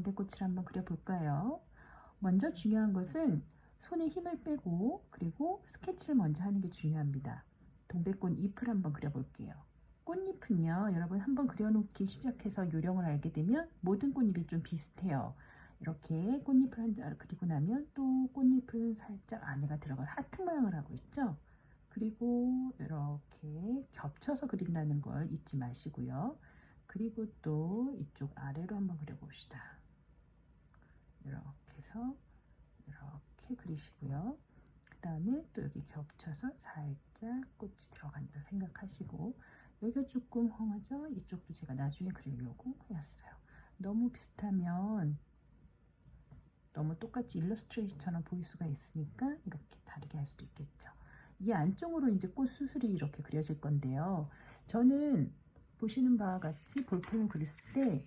동백꽃을 한번 그려볼까요? 먼저 중요한 것은 손에 힘을 빼고 그리고 스케치를 먼저 하는 게 중요합니다. 동백꽃 잎을 한번 그려볼게요. 꽃잎은요, 여러분 한번 그려놓기 시작해서 요령을 알게 되면 모든 꽃잎이 좀 비슷해요. 이렇게 꽃잎을 한 자 그리고 나면 또 꽃잎은 살짝 안에가 들어가 하트 모양을 하고 있죠. 그리고 이렇게 겹쳐서 그린다는 걸 잊지 마시고요. 그리고 또 이쪽 아래로 한번 그려봅시다. 이렇게 해서 이렇게 그리시고요. 그 다음에 또 여기 겹쳐서 살짝 꽃이 들어간다 생각하시고, 여기가 조금 헝하죠? 이쪽도 제가 나중에 그리려고 했어요. 너무 비슷하면 너무 똑같이 일러스트레이션처럼 보일 수가 있으니까 이렇게 다르게 할 수도 있겠죠. 이 안쪽으로 이제 꽃 수술이 이렇게 그려질 건데요. 저는 보시는 바와 같이 볼펜을 그렸을 때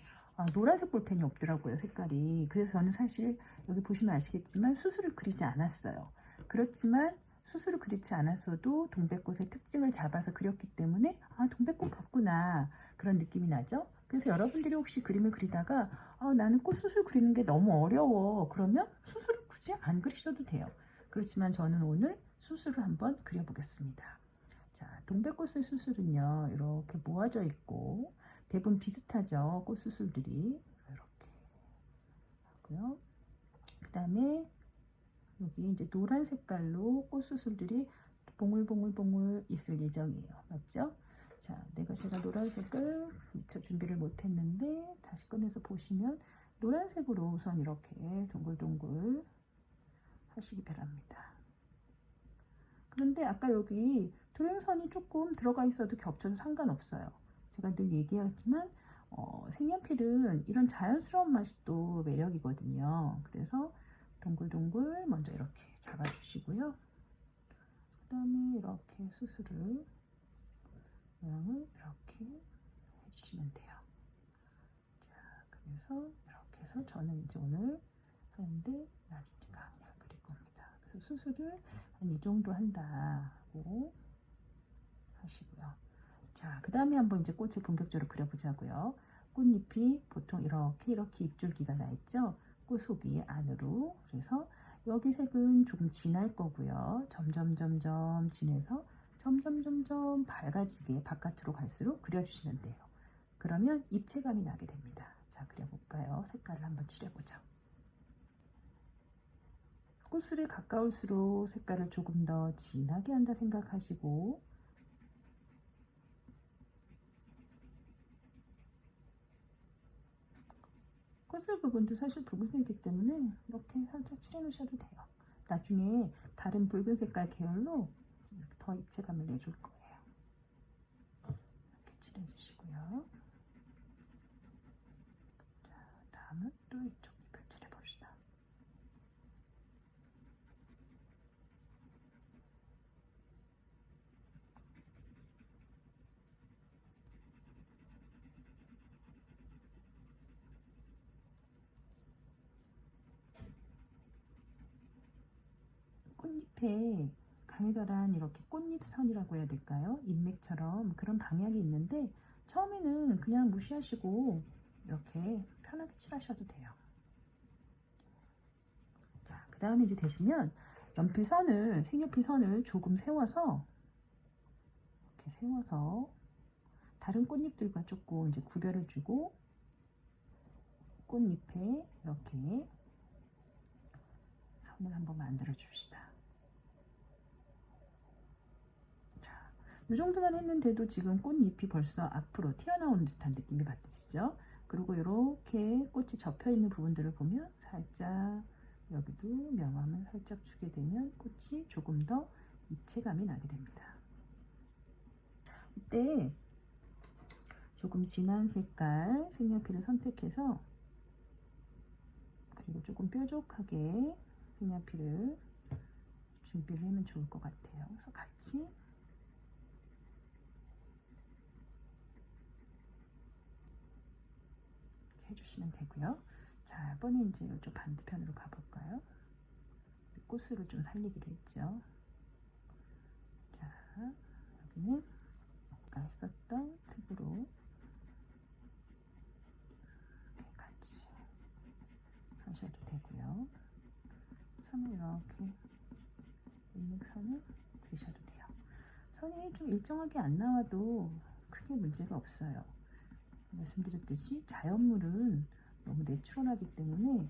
노란색 볼펜이 없더라고요, 색깔이. 그래서 저는 사실 여기 보시면 아시겠지만 수술을 그리지 않았어요. 그렇지만 수술을 그리지 않았어도 동백꽃의 특징을 잡아서 그렸기 때문에 동백꽃 같구나 그런 느낌이 나죠. 그래서 여러분들이 혹시 그림을 그리다가 나는 꽃 수술 그리는 게 너무 어려워, 그러면 수술을 굳이 안 그리셔도 돼요. 그렇지만 저는 오늘 수술을 한번 그려보겠습니다. 자, 동백꽃의 수술은요, 이렇게 모아져 있고 대부분 비슷하죠, 꽃 수술들이. 이렇게 하고요. 그 다음에 여기 이제 노란 색깔로 꽃 수술들이 봉글봉글봉글 있을 예정이에요. 맞죠? 자, 제가 노란색을 미처 준비를 못했는데 다시 꺼내서 보시면 노란색으로 우선 이렇게 동글동글 하시기 바랍니다. 그런데 아까 여기 도형선이 조금 들어가 있어도 겹쳐도 상관없어요. 제가 늘 얘기하지만 색연필은 이런 자연스러운 맛이 또 매력이거든요. 그래서 동글동글 먼저 이렇게 잡아주시고요. 그 다음에 이렇게 수술을 모양을 이렇게 해주시면 돼요. 자, 그래서 이렇게 해서 저는 이제 오늘 하는데 나중에가 그릴 겁니다. 그래서 수술을 한 이 정도 한다고 하시고요. 자, 그 다음에 한번 이제 꽃을 본격적으로 그려보자고요. 꽃잎이 보통 이렇게 잎줄기가 나 있죠. 꽃 속이 안으로. 그래서 여기 색은 조금 진할 거고요. 점점 진해서 점점 밝아지게 바깥으로 갈수록 그려주시면 돼요. 그러면 입체감이 나게 됩니다. 자, 그려볼까요? 색깔을 한번 칠해보죠. 꽃술에 가까울수록 색깔을 조금 더 진하게 한다 생각하시고, 꽃술 부분도 사실 붉은색이기 때문에 이렇게 살짝 칠해 놓으셔도 돼요. 나중에 다른 붉은 색깔 계열로 더 입체감을 내줄 거예요. 이렇게 칠해 주시고요. 자, 다음은 또 이쪽 잎을 칠해 봅시다. 꽃잎에 가느다란 이렇게 꽃잎선이라고 해야 될까요? 인맥처럼 그런 방향이 있는데 처음에는 그냥 무시하시고 이렇게 편하게 칠하셔도 돼요. 자, 그 다음에 이제 되시면 색연필 선을 조금 세워서 이렇게 세워서 다른 꽃잎들과 조금 이제 구별을 주고 꽃잎에 이렇게 선을 한번 만들어 줍시다. 이 정도만 했는데도 지금 꽃잎이 벌써 앞으로 튀어나오는 듯한 느낌이 받으시죠? 그리고 이렇게 꽃이 접혀 있는 부분들을 보면 살짝 여기도 명암을 살짝 주게 되면 꽃이 조금 더 입체감이 나게 됩니다. 이때 조금 진한 색깔 색연필을 선택해서 그리고 조금 뾰족하게 색연필을 준비를 하면 좋을 것 같아요. 그래서 같이 해주시면 되고요. 자, 이번에 이제 이쪽 반대편으로 가볼까요? 꽃으로 좀 살리기로 했죠. 자, 여기는 아까 했었던 특으로 같이 하셔도 되고요. 선을 이렇게 있는 선을 그리셔도 돼요. 선이 좀 일정하게 안 나와도 크게 문제가 없어요. 말씀드렸듯이 자연물은 너무 내추럴하기 때문에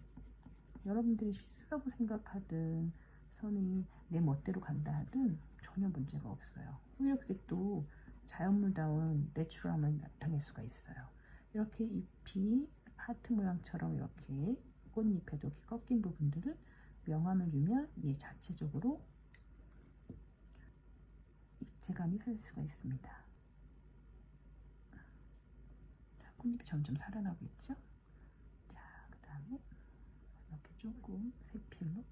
여러분들이 실수라고 생각하든 선이 내 멋대로 간다 하든 전혀 문제가 없어요. 오히려 그게 또 자연물다운 내추럴함을 나타낼 수가 있어요. 이렇게 잎이 하트 모양처럼 이렇게 꽃잎에도 이렇게 꺾인 부분들은 명암을 주면 얘 자체적으로 입체감이 살 수가 있습니다. 자, 꽃잎이 점점 살아나고 있죠? 자, 그 다음에 이렇게 조금 색필로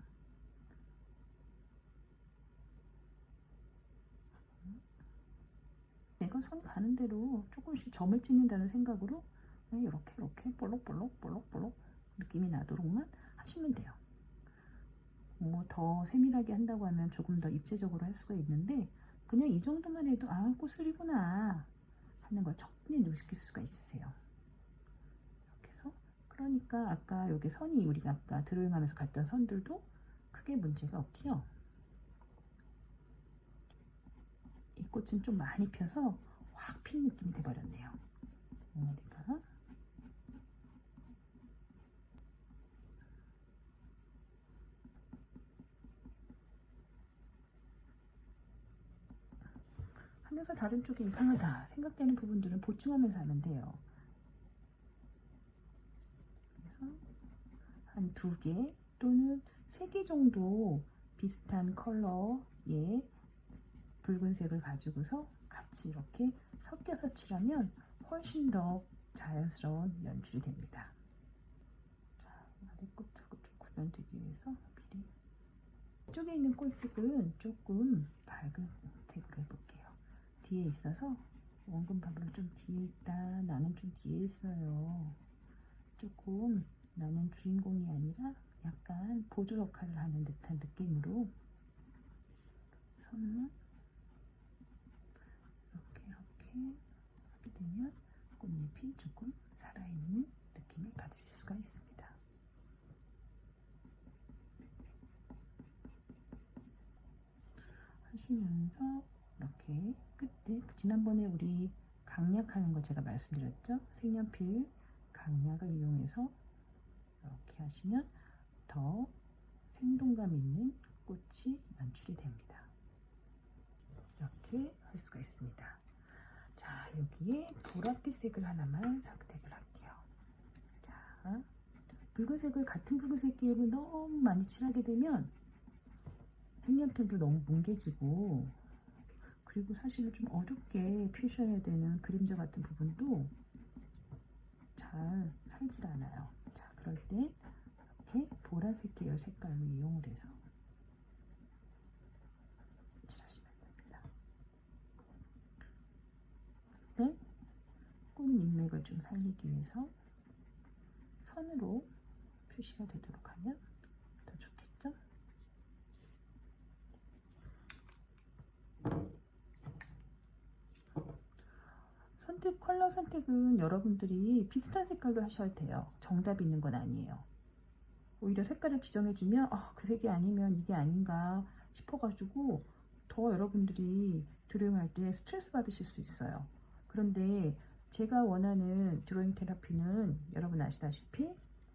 내가 손 가는 대로 조금씩 점을 찍는다는 생각으로 이렇게 볼록볼록 느낌이 나도록만 하시면 돼요. 뭐 더 세밀하게 한다고 하면 조금 더 입체적으로 할 수가 있는데 그냥 이 정도만 해도 아 꽃술이구나 하는 걸 충분히 느끼실 수가 있으세요. 이렇게 해서 그러니까 아까 여기 선이 우리가 아까 드로잉하면서 갔던 선들도 크게 문제가 없죠. 이 꽃은 좀 많이 펴서 확 핀 느낌이 돼버렸네요. 우리가 하면서 다른 쪽이 이상하다 생각되는 부분들은 보충하면서 하면 돼요. 그래서 한 2개 또는 3개 정도 비슷한 컬러의 붉은색을 가지고서 같이 이렇게 섞여서 칠하면 훨씬 더 자연스러운 연출이 됩니다. 자, 아래꽃하고 좀 구분되기 위해서 미리 이쪽에 있는 꽃색은 조금 밝은 색으로 해볼게요. 뒤에 있어서 원근밥으로 좀 뒤에 있다, 나는 좀 뒤에 있어요. 조금 나는 주인공이 아니라 약간 보조 역할을 하는 듯한 느낌으로 선을 이렇게 하게 되면 꽃잎이 조금 살아있는 느낌을 받으실 수가 있습니다. 하시면서 이렇게 끝에 지난번에 우리 강약하는 거 제가 말씀드렸죠. 색연필 강약을 이용해서 이렇게 하시면 더 생동감 있는 꽃이 연출이 됩니다. 이렇게 할 수가 있습니다. 자, 여기에 보랏빛색을 하나만 선택을 할게요. 자, 붉은색을 같은 붉은색 계열을 너무 많이 칠하게 되면 색연필도 너무 뭉개지고 그리고 사실은 좀 어렵게 표시해야 되는 그림자 같은 부분도 잘 살질 않아요. 자, 그럴 때 이렇게 보라색 계열 색깔로 이용을 해서 칠하시면 됩니다. 네? 꽃잎맥을 좀 살리기 위해서 선으로 표시가 되도록 하면 더 좋겠죠? 컬러 선택은 여러분들이 비슷한 색깔로 하셔야 돼요. 정답이 있는 건 아니에요. 오히려 색깔을 지정해주면 그 색이 아니면 이게 아닌가 싶어가지고 더 여러분들이 드로잉할 때 스트레스 받으실 수 있어요. 그런데 제가 원하는 드로잉 테라피는 여러분 아시다시피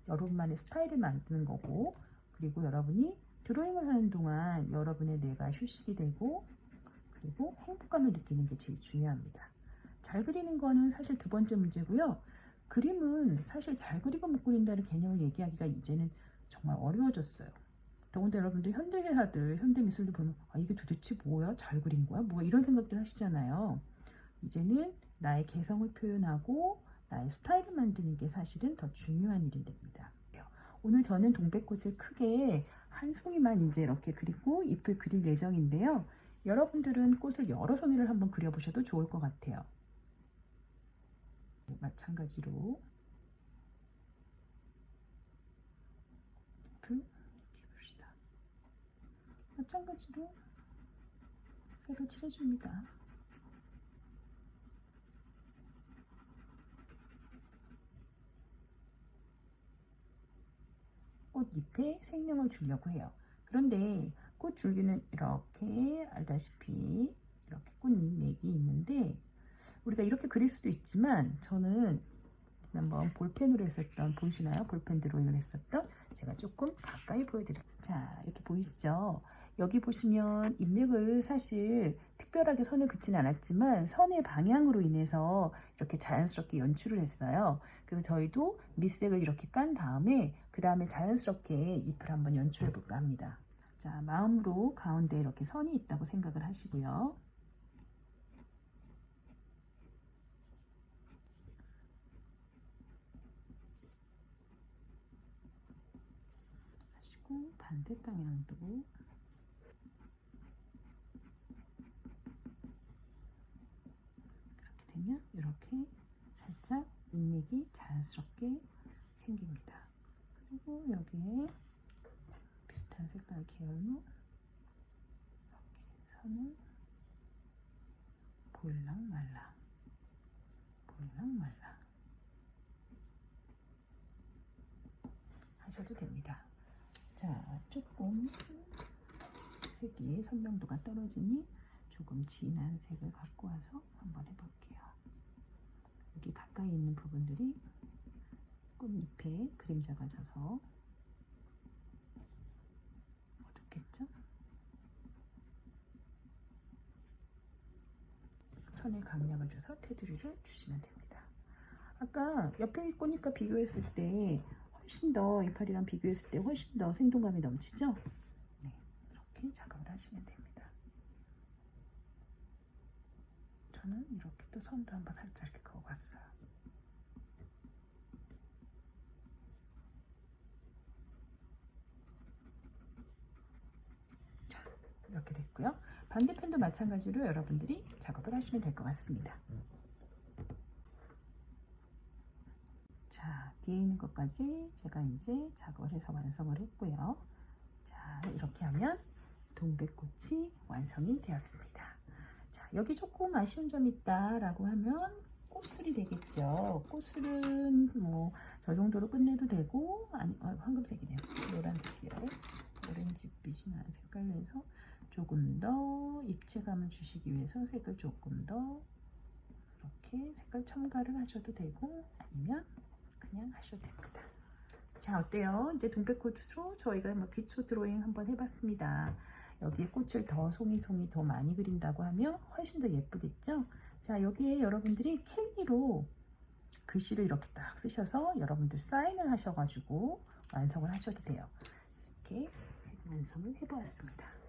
여러분만의 스타일을 만드는 거고 그리고 여러분이 드로잉을 하는 동안 여러분의 뇌가 휴식이 되고 그리고 행복감을 느끼는 게 제일 중요합니다. 잘 그리는 거는 사실 2번째 문제고요. 그림은 사실 잘 그리고 못 그린다는 개념을 얘기하기가 이제는 정말 어려워졌어요. 더군다나 여러분들 현대회화들, 현대미술들 보면 이게 도대체 뭐야? 잘 그린 거야? 뭐야? 이런 생각들 하시잖아요. 이제는 나의 개성을 표현하고 나의 스타일을 만드는 게 사실은 더 중요한 일이 됩니다. 오늘 저는 동백꽃을 크게 한 송이만 이제 이렇게 그리고 잎을 그릴 예정인데요. 여러분들은 꽃을 여러 송이를 한번 그려보셔도 좋을 것 같아요. 마찬가지로 잎을 봅시다. 마찬가지로 색을 칠해줍니다. 꽃잎에 생명을 주려고 해요. 그런데 꽃줄기는 이렇게 알다시피 이렇게 꽃잎 맥이 있는데 우리가 이렇게 그릴 수도 있지만 저는 지난번 볼펜으로 했었던, 보이시나요? 볼펜 드로잉을 했었던, 제가 조금 가까이 보여드릴게요. 자, 이렇게 보이시죠? 여기 보시면 잎맥을 사실 특별하게 선을 긋지는 않았지만 선의 방향으로 인해서 이렇게 자연스럽게 연출을 했어요. 그래서 저희도 밑색을 이렇게 깐 다음에 그 다음에 자연스럽게 잎을 한번 연출해 볼까 합니다. 자, 마음으로 가운데 이렇게 선이 있다고 생각을 하시고요. 하시고 반대 방향도 그렇게 되면 이렇게 살짝 잎맥이 자연스럽게 생깁니다. 그리고 여기에 비슷한 색깔 계열로 이렇게 선을 볼랑말랑 볼랑말랑 하셔도 됩니다. 자, 조금 색이 선명도가 떨어지니 조금 진한 색을 갖고 와서 한번 해볼게요. 여기 가까이 있는 부분들이 꽃잎에 그림자가 져서 어둡겠죠? 선에 강약을 줘서 테두리를 주시면 됩니다. 아까 옆에 꽃잎과 비교했을 때 훨씬 더 이파리랑 비교했을 때 훨씬 더 생동감이 넘치죠? 네, 이렇게 작업을 하시면 됩니다. 저는 이렇게 또 선도 한번 살짝 이렇게 그어봤어요. 자, 이렇게 됐고요. 반대편도 마찬가지로 여러분들이 작업을 하시면 될 것 같습니다. 자, 뒤에 있는 것까지 제가 이제 작업을 해서 완성을 했고요. 자, 이렇게 하면 동백꽃이 완성이 되었습니다. 자, 여기 조금 아쉬운 점이 있다라고 하면 꽃술이 되겠죠. 꽃술은 뭐 저 정도로 끝내도 되고, 아니, 황금색이네요. 노란색 계열, 오렌지빛이 나는 색깔로 해서 조금 더 입체감을 주시기 위해서 색을 조금 더 이렇게 색깔 첨가를 하셔도 되고, 아니면 그냥 하셔도 됩니다. 자, 어때요? 이제 동백꽃으로 저희가 뭐 기초 드로잉 한번 해봤습니다. 여기에 꽃을 더 송이송이 더 많이 그린다고 하면 훨씬 더 예쁘겠죠? 자, 여기에 여러분들이 캘리로 글씨를 이렇게 딱 쓰셔서 여러분들 사인을 하셔가지고 완성을 하셔도 돼요. 이렇게 완성을 해보았습니다.